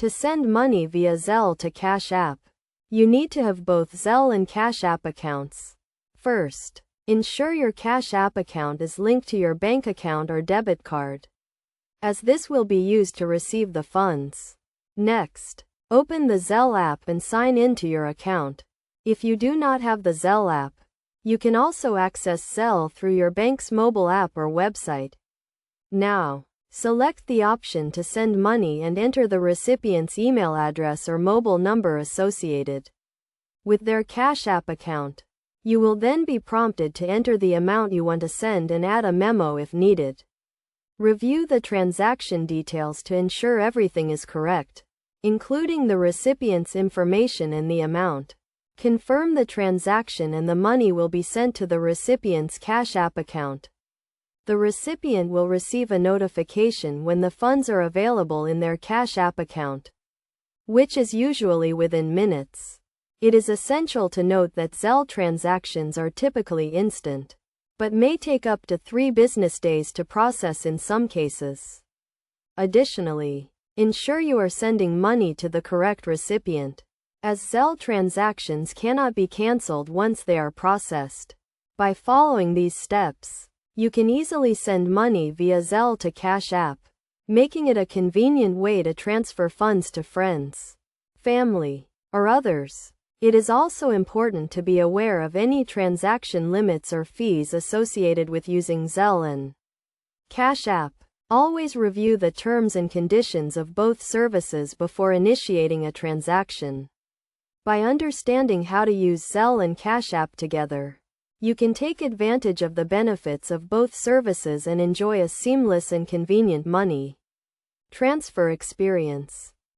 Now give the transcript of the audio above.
To send money via Zelle to Cash App, you need to have both Zelle and Cash App accounts. First, ensure your Cash App account is linked to your bank account or debit card, as this will be used to receive the funds. Next, open the Zelle app and sign in to your account. If you do not have the Zelle app, you can also access Zelle through your bank's mobile app or website. Now, select the option to send money and enter the recipient's email address or mobile number associated with their Cash App account. You will then be prompted to enter the amount you want to send and add a memo if needed. Review the transaction details to ensure everything is correct, including the recipient's information and the amount. Confirm the transaction and the money will be sent to the recipient's Cash App account. The recipient will receive a notification when the funds are available in their Cash App account, which is usually within minutes. It is essential to note that Zelle transactions are typically instant, but may take up to 3 business days to process in some cases. Additionally, ensure you are sending money to the correct recipient, as Zelle transactions cannot be canceled once they are processed. By following these steps, you can easily send money via Zelle to Cash App, making it a convenient way to transfer funds to friends, family, or others. It is also important to be aware of any transaction limits or fees associated with using Zelle and Cash App. Always review the terms and conditions of both services before initiating a transaction. By understanding how to use Zelle and Cash App together, you can take advantage of the benefits of both services and enjoy a seamless and convenient money transfer experience.